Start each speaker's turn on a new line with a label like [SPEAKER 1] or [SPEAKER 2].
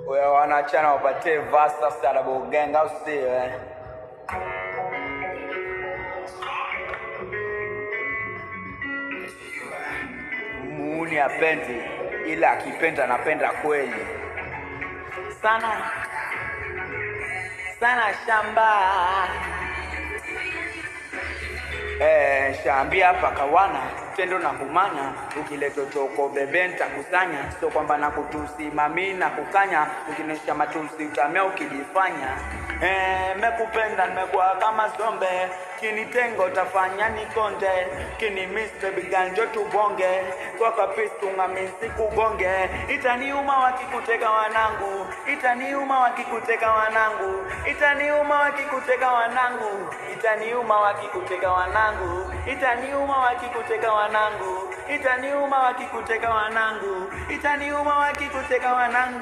[SPEAKER 1] Wewe wanachana wapatie vasta starable gang au sio Muuni apendi ila akipenda napenda kweli. Sana sana shamba. Shambia hapa kawana tendo na kumanya, ukileto choko bebe nitakusanya, sio kwamba nakutusi mami na kukanya, ukinesha matusi utamea ukijifanya. Mekupenda nimekuwa kama zombe, kinitengo tafanya nikonde, kini miss baby girl njo tubonge, kwa kapistu ngamisi kubonge. Itaniuma wakikuteka wanangu, itaniuma wakikuteka wanangu, itaniuma wakikuteka wanangu, itaniuma wakikuteka wanangu, itaniuma wakikuteka wanangu, itaniuma wakikuteka wanangu, itaniuma wakikuteka wanangu.